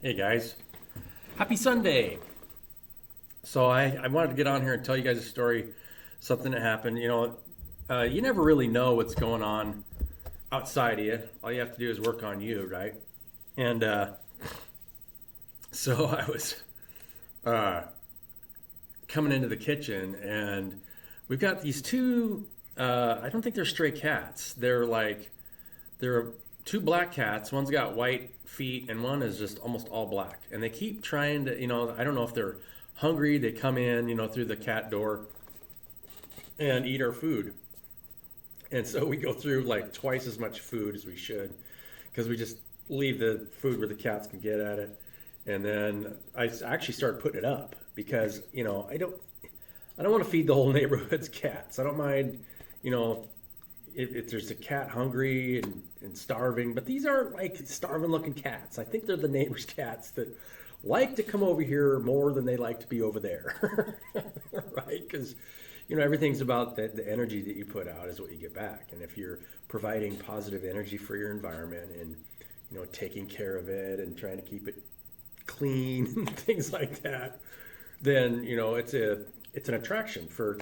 Hey guys, happy Sunday. So I wanted to get on here and tell you guys a story, something that happened. You never really know what's going on outside of you. All you have to do is work on you, right? And so I was uh, coming into the kitchen, and we've got these two. I don't think they're stray cats. They're two black cats. One's got white feet, and one is just almost all black. And they keep trying to, I don't know if they're hungry. They come in, through the cat door and eat our food. And so we go through like twice as much food as we should because we just leave the food where the cats can get at it. And then I actually started putting it up because, I don't want to feed the whole neighborhood's cats. I don't mind, if there's a cat hungry and starving, but these aren't like starving looking cats. I think they're the neighbor's cats that like to come over here more than they like to be over there, right? Because, everything's about the energy that you put out is what you get back. And if you're providing positive energy for your environment and, taking care of it and trying to keep it clean and things like that, then, it's an attraction for,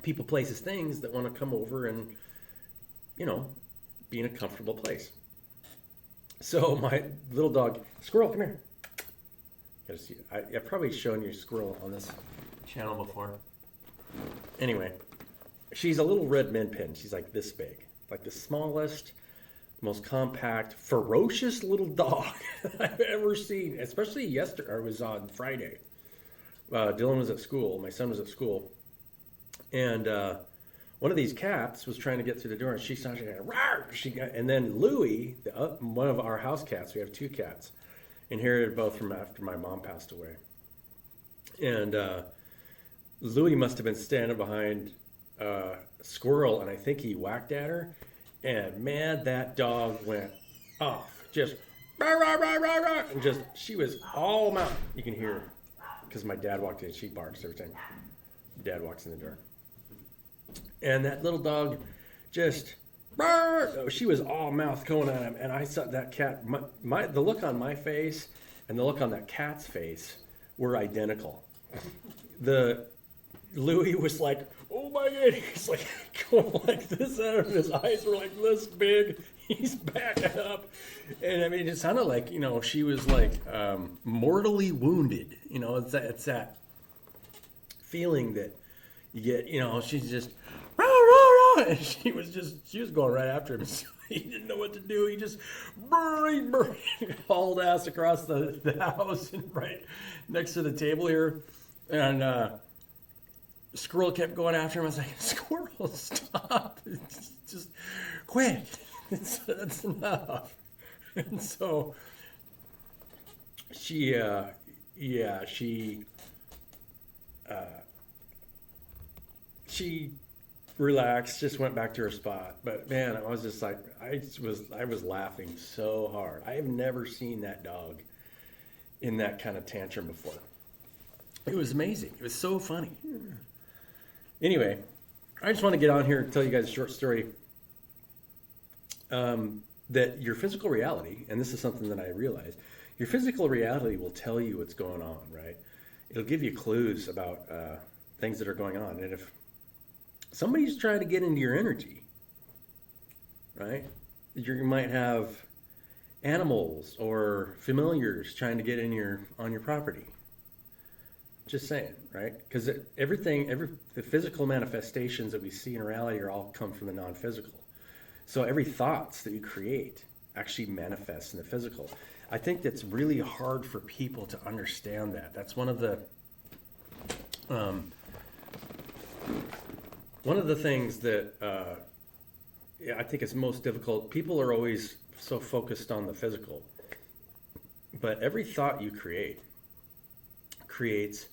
people, places, things that want to come over and, be in a comfortable place. So my little dog, Squirrel, come here. I've probably shown you Squirrel on this channel before. Anyway, she's a little red min pin. She's like this big, like the smallest, most compact, ferocious little dog I've ever seen, especially yesterday, or it was on Friday. Dylan was at school, my son was at school, and one of these cats was trying to get through the door, and she started and then Louie, one of our house cats, we have two cats, inherited both from after my mom passed away. And Louie must have been standing behind Squirrel, and I think he whacked at her, and man, that dog went off, just rah, rah, rah, rah, rah, and just, she was all mouth. You can hear her, because my dad walked in, she barks every time Dad walks in the door. And that little dog just, she was all mouth going at him. And I saw that cat, the look on my face and the look on that cat's face were identical. The Louis was like, oh my God, he's like going like this at him. His eyes were like this big. He's backing up. And I mean, it sounded like, she was like mortally wounded. It's that feeling that you get, she's just, rah, rah, rah, and she was going right after him. So he didn't know what to do. He just hauled ass across the house and right next to the table here. And Squirrel kept going after him. I was like, Squirrel, stop. Just quit. That's enough. And so she relaxed, just went back to her spot. But man, I was just like, I was laughing so hard. I have never seen that dog in that kind of tantrum before. It was amazing. It was so funny. Anyway, I just want to get on here and tell you guys a short story. That your physical reality, and this is something that I realized, your physical reality will tell you what's going on, right? It'll give you clues about things that are going on. And if somebody's trying to get into your energy, right? You might have animals or familiars trying to get on your property. Just saying, right? Because the physical manifestations that we see in reality are all come from the non-physical. So every thoughts that you create actually manifests in the physical. I think that's really hard for people to understand that. That's one of the things that I think is most difficult. People are always so focused on the physical, but every thought you creates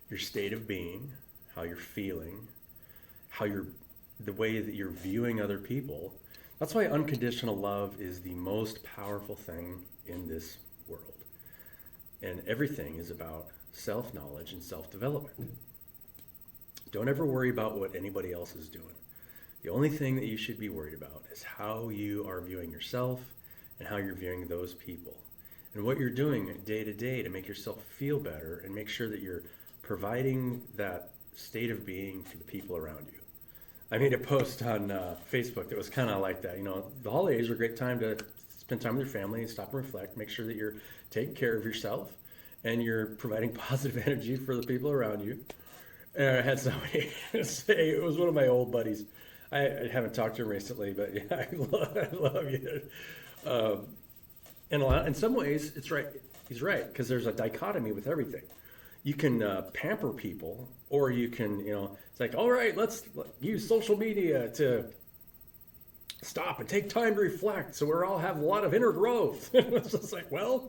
your state of being, how you're feeling, the way that you're viewing other people. That's why unconditional love is the most powerful thing in this world. And everything is about self-knowledge and self-development. Don't ever worry about what anybody else is doing. The only thing that you should be worried about is how you are viewing yourself and how you're viewing those people and what you're doing day to day to make yourself feel better and make sure that you're providing that state of being for the people around you. I made a post on Facebook that was kind of like that. You know, the holidays are a great time to spend time with your family and stop and reflect, make sure that you're taking care of yourself and you're providing positive energy for the people around you. And I had somebody say, it was one of my old buddies. I haven't talked to him recently, but yeah, I love you. And in some ways, it's right. He's right, because there's a dichotomy with everything. You can pamper people, or you can, it's like, all right, let's use social media to stop and take time to reflect, so we all have a lot of inner growth. It's just like, well,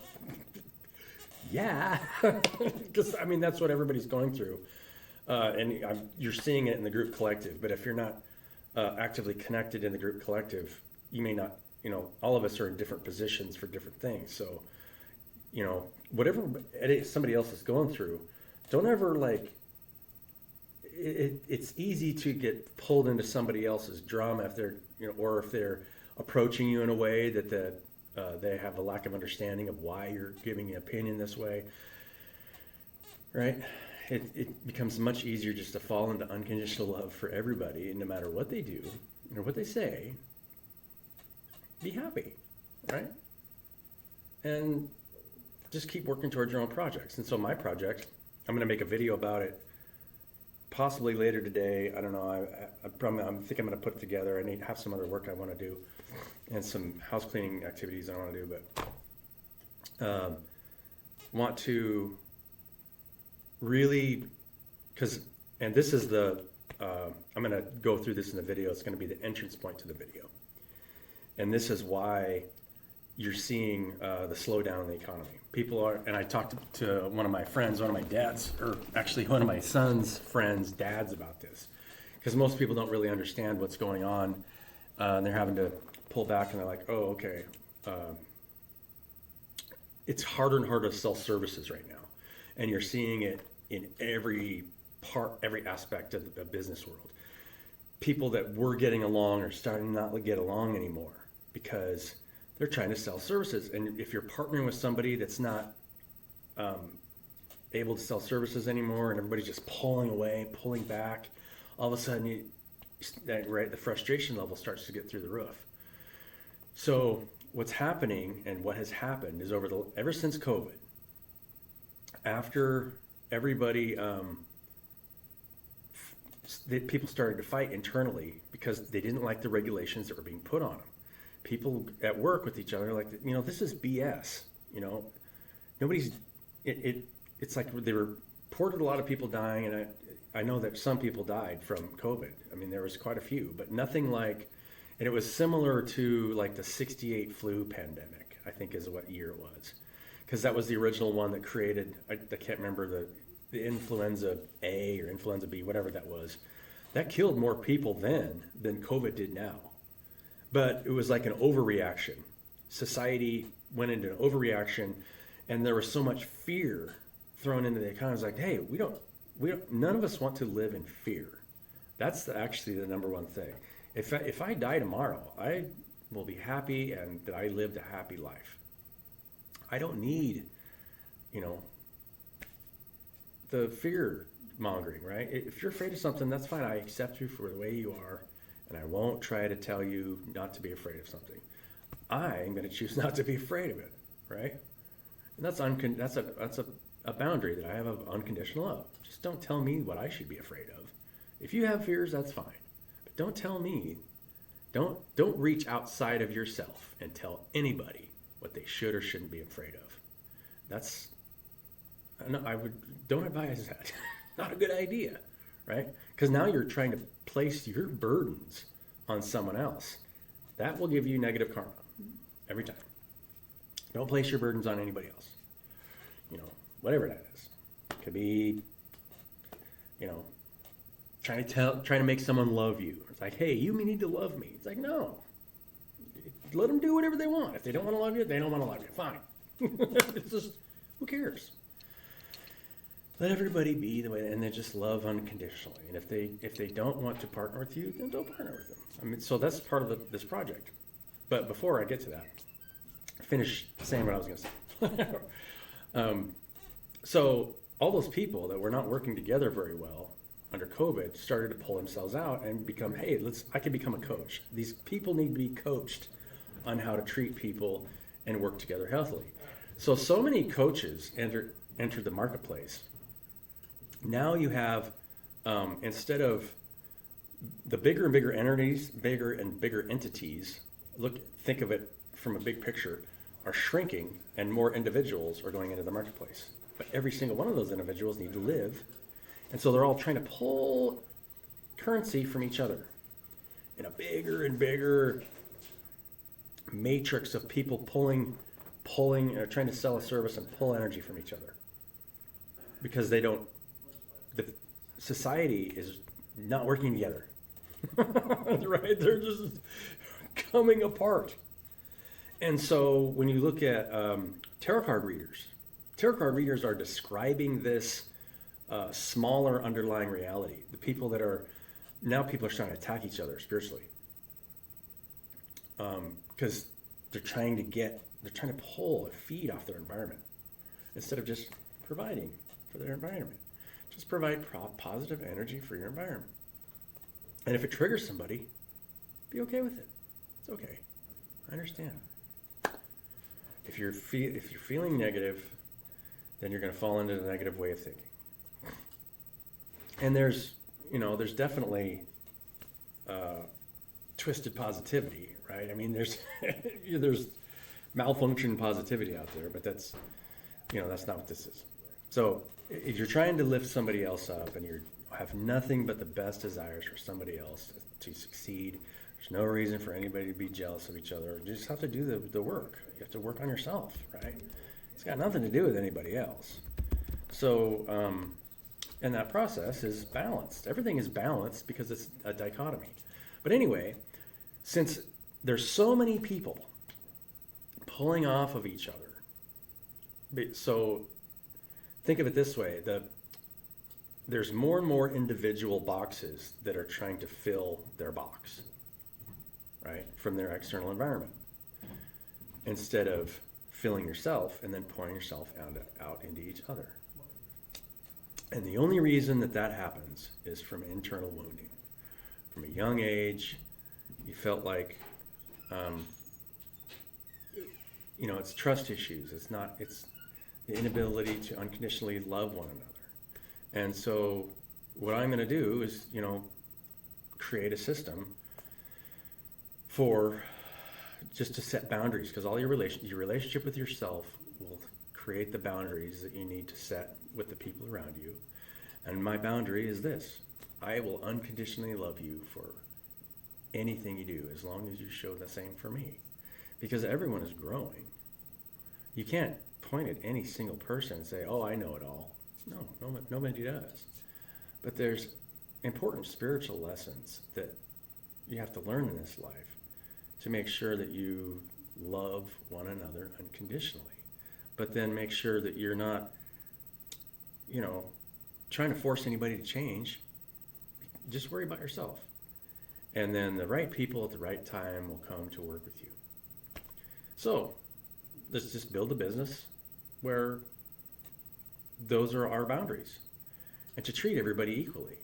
yeah, because I mean that's what everybody's going through, and you're seeing it in the group collective. But if you're not actively connected in the group collective, you may not. All of us are in different positions for different things. So, whatever somebody else is going through, don't ever it's easy to get pulled into somebody else's drama if they're, or if they're approaching you in a way that they have a lack of understanding of why you're giving an opinion this way, right? It becomes much easier just to fall into unconditional love for everybody, and no matter what they do or what they say, be happy, right? And just keep working towards your own projects. And so my project, I'm going to make a video about it possibly later today. I don't know. I think I'm going to put it together. I need to have some other work I want to do and some house cleaning activities I want to do, but want to really, and this is I'm going to go through this in the video. It's going to be the entrance point to the video. And this is why you're seeing the slowdown in the economy. People are, and I talked to one of my friends, one of my dad's, or actually one of my son's friends' dads about this, because most people don't really understand what's going on, and they're having to pull back, and they're like, oh, okay. It's harder and harder to sell services right now, and you're seeing it in every aspect of the business world. People that were getting along are starting not to get along anymore, because they're trying to sell services. And if you're partnering with somebody that's not able to sell services anymore, and everybody's just pulling away, pulling back, all of a sudden, the frustration level starts to get through the roof. So what's happening, and what has happened, is ever since COVID, after everybody, people started to fight internally because they didn't like the regulations that were being put on them. People at work with each other, like, this is BS. Nobody's. It's like they reported a lot of people dying, and I know that some people died from COVID. I mean, there was quite a few, but nothing like. And it was similar to like the '68 flu pandemic, I think is what year it was, because that was the original one that created. I can't remember the influenza A or influenza B, whatever that was. That killed more people then than COVID did now. But it was like an overreaction. Society went into an overreaction, and there was so much fear thrown into the economy. It's like, hey, we don't, none of us want to live in fear. That's actually the number one thing. If I die tomorrow, I will be happy and that I lived a happy life. I don't need, the fear mongering, right? If you're afraid of something, that's fine. I accept you for the way you are. And I won't try to tell you not to be afraid of something. I'm going to choose not to be afraid of it, right? And that's a boundary that I have of unconditional love. Just don't tell me what I should be afraid of. If you have fears, that's fine. But don't tell me. Don't reach outside of yourself and tell anybody what they should or shouldn't be afraid of. Don't advise that. Not a good idea, right? Because now you're trying to place your burdens on someone else. That will give you negative karma every time. Don't place your burdens on anybody else. Whatever that is. It could be, trying to make someone love you. It's like, hey, you need to love me. It's like, no. Let them do whatever they want. If they don't want to love you, they don't want to love you. Fine. It's just, who cares? Let everybody be the way, and then just love unconditionally. And if they don't want to partner with you, then don't partner with them. I mean, so that's part of this project. But before I get to that, finish saying what I was going to say. So all those people that were not working together very well under COVID started to pull themselves out and become, hey, I can become a coach. These people need to be coached on how to treat people and work together healthily. So many coaches entered the marketplace. Now you have, instead of the bigger and bigger entities, think of it from a big picture, are shrinking and more individuals are going into the marketplace. But every single one of those individuals need to live. And so they're all trying to pull currency from each other in a bigger and bigger matrix of people pulling, trying to sell a service and pull energy from each other. Because the society is not working together. Right? They're just coming apart. And so when you look at tarot card readers are describing this smaller underlying reality. The people that are people are trying to attack each other spiritually, because they're trying to pull a feed off their environment instead of just providing for their environment. Just provide positive energy for your environment. And if it triggers somebody, be okay with it. It's okay. I understand. If you're feeling negative, then you're going to fall into the negative way of thinking. And there's definitely twisted positivity, right? I mean, there's malfunction positivity out there, but that's not what this is. So if you're trying to lift somebody else up and you have nothing but the best desires for somebody else to succeed, there's no reason for anybody to be jealous of each other. You just have to do the work. You have to work on yourself, right? It's got nothing to do with anybody else. So, and that process is balanced. Everything is balanced because it's a dichotomy. But anyway, since there's so many people pulling off of each other, so think of it this way: there's more and more individual boxes that are trying to fill their box, right, from their external environment, instead of filling yourself and then pouring yourself out into each other. And the only reason that happens is from internal wounding. From a young age, you felt like, it's trust issues. It's the inability to unconditionally love one another. And so what I'm going to do is, create a system for just to set boundaries, because all your relationship with yourself will create the boundaries that you need to set with the people around you. And my boundary is this: I will unconditionally love you for anything you do, as long as you show the same for me. Because everyone is growing. You can't point at any single person and say, oh, I know it all. No, nobody does. But there's important spiritual lessons that you have to learn in this life to make sure that you love one another unconditionally. But then make sure that you're not, trying to force anybody to change. Just worry about yourself. And then the right people at the right time will come to work with you. So let's just build a business where those are our boundaries, and to treat everybody equally.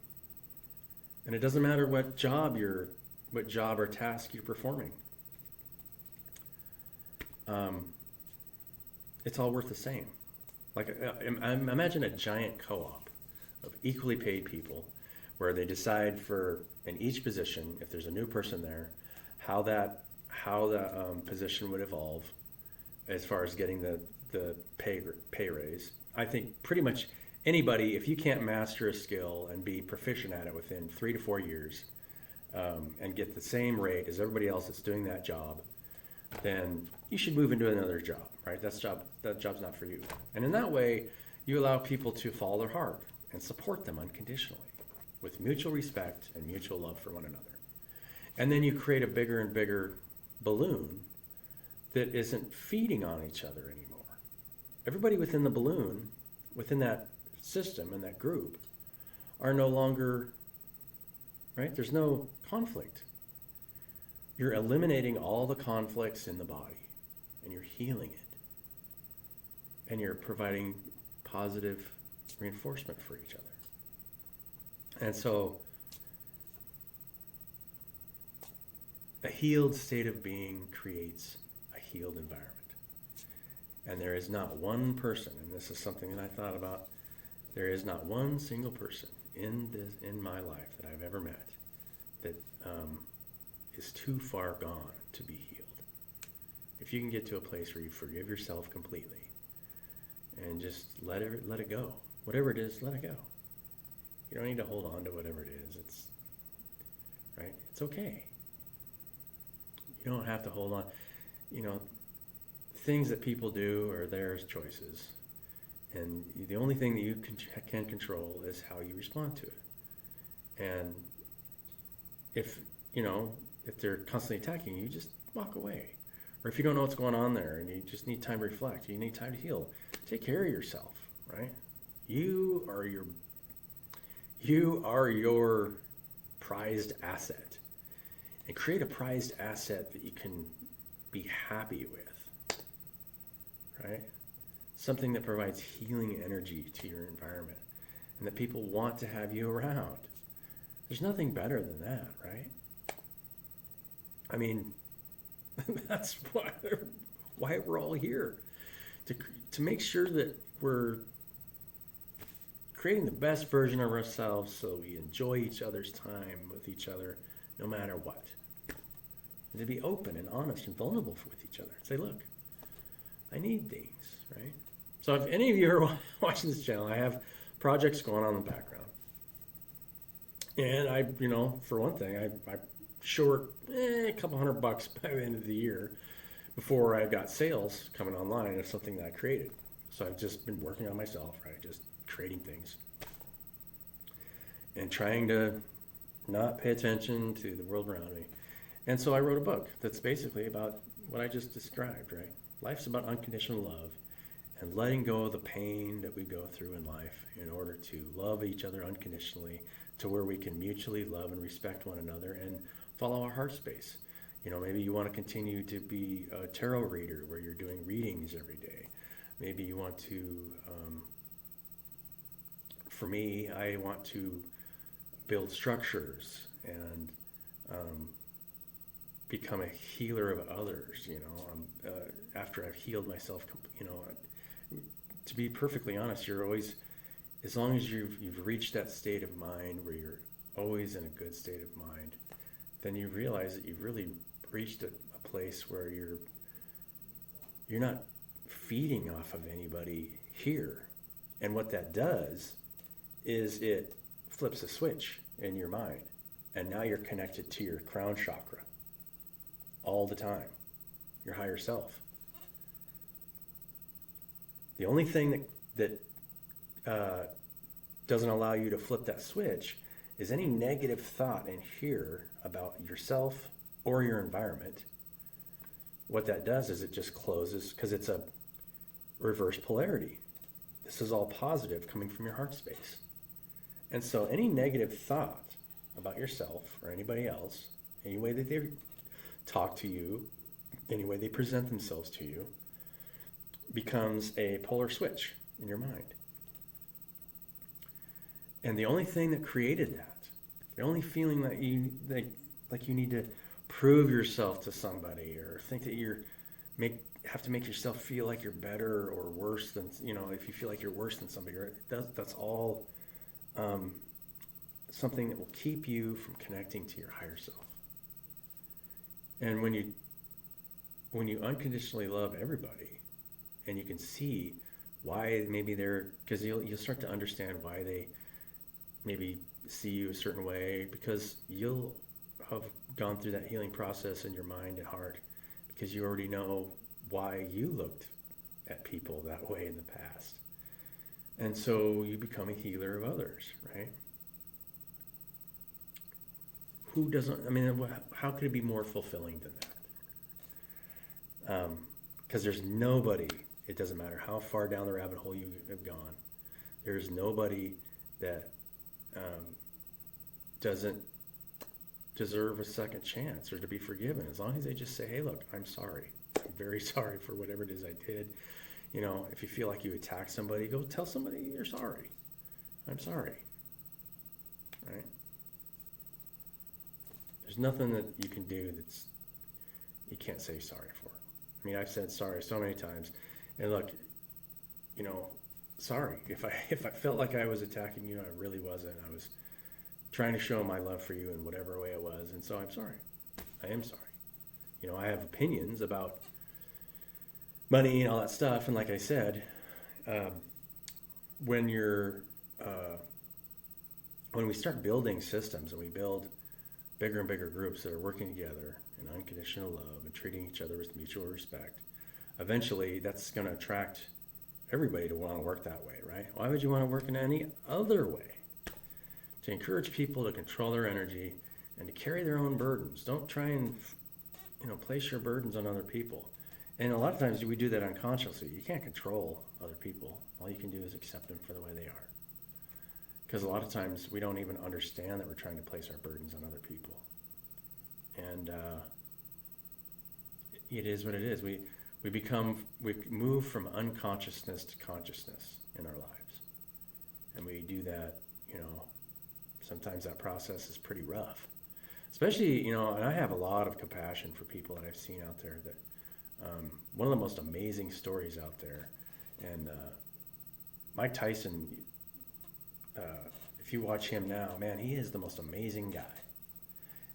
And it doesn't matter what job or task you're performing. It's all worth the same. Like, imagine a giant co-op of equally paid people, where they decide in each position, if there's a new person there, how that position would evolve as far as getting the pay raise. I think pretty much anybody, if you can't master a skill and be proficient at it within 3 to 4 years, and get the same rate as everybody else that's doing that job, then you should move into another job, right? That job's not for you. And in that way, you allow people to follow their heart and support them unconditionally with mutual respect and mutual love for one another. And then you create a bigger and bigger balloon that isn't feeding on each other anymore. Everybody within the balloon, within that system and that group, are no longer, right? There's no conflict. You're eliminating all the conflicts in the body. and you're healing it, and you're providing positive reinforcement for each other. And so a healed state of being creates a healed environment. And there is not one person, and this is something that I thought about, there is not one single person in my life that I've ever met that is too far gone to be healed. If you can get to a place where you forgive yourself completely and just let it go, whatever it is, let it go. You don't need to hold on to whatever it is. It's right. It's okay. You don't have to hold on. You know, things that people do are theirs choices, and the only thing that you can control is how you respond to it. And if they're constantly attacking you, just walk away. Or if you don't know what's going on there and you just need time to reflect, you need time to heal, take care of yourself, right? You are your prized asset, and create a prized asset that you can be happy with, right? Something that provides healing energy to your environment and that people want to have you around. There's nothing better than that, right? I mean, that's why we're all here, to make sure that we're creating the best version of ourselves so we enjoy each other's time with each other no matter what. And to be open and honest and vulnerable with each other. Say, look, I need things, right? So if any of you are watching this channel, I have projects going on in the background. And I, for one thing, I short a couple $100 by the end of the year before I got sales coming online of something that I created. So I've just been working on myself, right? Just creating things and trying to not pay attention to the world around me. And so I wrote a book that's basically about what I just described, right? Life's about unconditional love and letting go of the pain that we go through in life in order to love each other unconditionally, to where we can mutually love and respect one another and follow our heart space. Maybe you want to continue to be a tarot reader where you're doing readings every day. Maybe you want to, for me, I want to build structures and become a healer of others, after I've healed myself, to be perfectly honest, you're always, as long as you've reached that state of mind where you're always in a good state of mind, then you realize that you've really reached a place where you're not feeding off of anybody here. And what that does is it flips a switch in your mind, and now you're connected to your crown chakra all the time, your higher self. The only thing that doesn't allow you to flip that switch is any negative thought in here about yourself or your environment. What that does is it just closes, because it's a reverse polarity. This is all positive coming from your heart space. And so any negative thought about yourself or anybody else, any way that they talk to you, any way they present themselves to you, becomes a polar switch in your mind. And the only thing that created that, the only feeling that you need to prove yourself to somebody, or think that have to make yourself feel like you're better or worse than, if you feel like you're worse than somebody, right? That's all something that will keep you from connecting to your higher self. And when you unconditionally love everybody, and you can see why maybe because you'll start to understand why they maybe see you a certain way, because you'll have gone through that healing process in your mind and heart, because you already know why you looked at people that way in the past. And so you become a healer of others, right? Who doesn't, how could it be more fulfilling than that? Because there's nobody, it doesn't matter how far down the rabbit hole you have gone, there's nobody that doesn't deserve a second chance or to be forgiven, as long as they just say, hey, look, I'm sorry. I'm very sorry for whatever it is I did. You know, if you feel like you attacked somebody, go tell somebody you're sorry. I'm sorry. Right? There's nothing that you can do that's you can't say sorry for. I mean, I've said sorry so many times, and look, you know, sorry if I felt like I was attacking you, I really wasn't. I was trying to show my love for you in whatever way it was, and so I'm sorry. I am sorry. You know, I have opinions about money and all that stuff, and like I said, when you're when we start building systems and we build bigger and bigger groups that are working together in unconditional love and treating each other with mutual respect, eventually that's going to attract everybody to want to work that way, right? Why would you want to work in any other way? To encourage people to control their energy and to carry their own burdens. Don't try and, you know, place your burdens on other people. And a lot of times we do that unconsciously. You can't control other people. All you can do is accept them for the way they are. Because a lot of times we don't even understand that we're trying to place our burdens on other people. And it is what it is. We move from unconsciousness to consciousness in our lives. And we do that, you know, sometimes that process is pretty rough. Especially, you know, and I have a lot of compassion for people that I've seen out there that, one of the most amazing stories out there. And Mike Tyson, if you watch him now, man, he is the most amazing guy.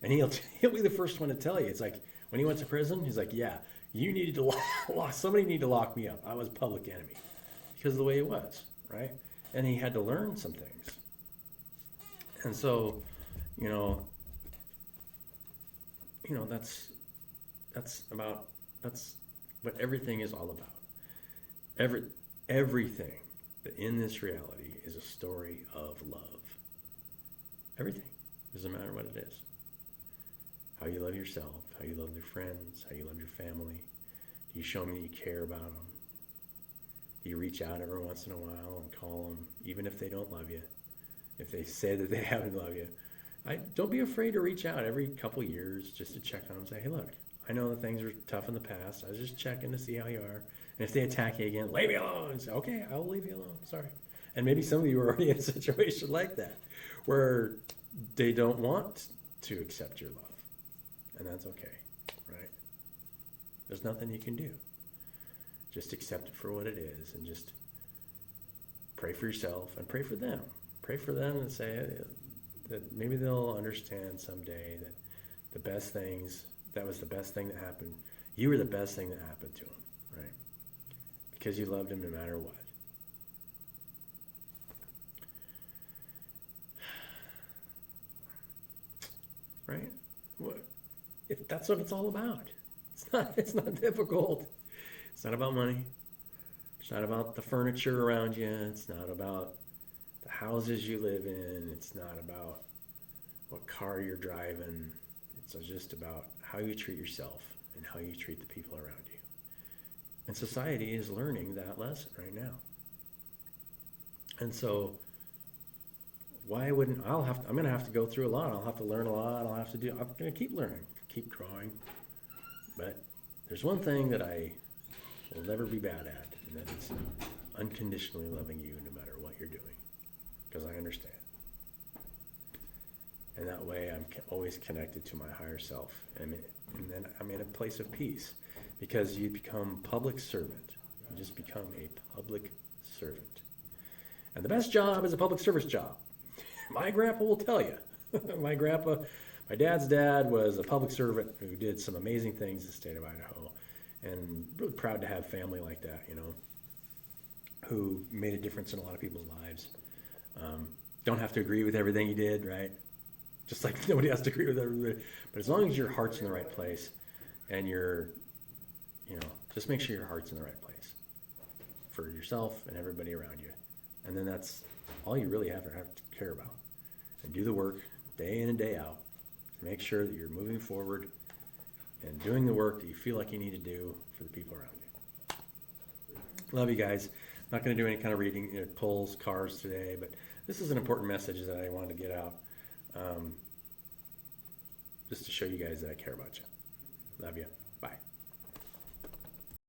And he'll be the first one to tell you. It's like when he went to prison, he's like, yeah, you needed to somebody needed to lock me up. I was public enemy because of the way it was, right? And he had to learn some things. And so, you know, that's what everything is all about. Everything in this reality is a story of love. Everything. Doesn't matter what it is. How you love yourself, how you love your friends, how you love your family. Do you show them that you care about them? Do you reach out every once in a while and call them, even if they don't love you? If they say that they haven't loved you, don't be afraid to reach out every couple years just to check on them and say, hey, look, I know that things were tough in the past. I was just checking to see how you are. And if they attack you again, leave me alone. And say, okay, I'll leave you alone. Sorry. And maybe some of you are already in a situation like that where they don't want to accept your love. And that's okay, right? There's nothing you can do. Just accept it for what it is and just pray for yourself and pray for them. Pray for them and say that maybe they'll understand someday that that was the best thing that happened. You were the best thing that happened to them, right? Because you loved them no matter what. Right? If that's what it's all about. It's not difficult. It's not about money. It's not about the furniture around you. It's not about the houses you live in. It's not about what car you're driving. It's just about how you treat yourself and how you treat the people around you. And society is learning that lesson right now. And so why wouldn't I'm going to have to go through a lot. I'll have to learn a lot. I'm going to keep learning, keep growing. But there's one thing that I will never be bad at, and that is unconditionally loving you no matter what you're doing, because I understand. And that way I'm always connected to my higher self. And then I'm in a place of peace, because you become public servant. You just become a public servant. And the best job is a public service job. My grandpa will tell you. My dad's dad was a public servant who did some amazing things in the state of Idaho. And really proud to have family like that, you know, who made a difference in a lot of people's lives. Don't have to agree with everything he did, right? Just like nobody has to agree with everybody. But as long as your heart's in the right place and just make sure your heart's in the right place for yourself and everybody around you. And then that's all you really have to care about. And do the work day in and day out. Make sure that you're moving forward and doing the work that you feel like you need to do for the people around you. Love you guys. I'm not going to do any kind of reading, polls, cards today, but this is an important message that I wanted to get out, just to show you guys that I care about you. Love you. Bye.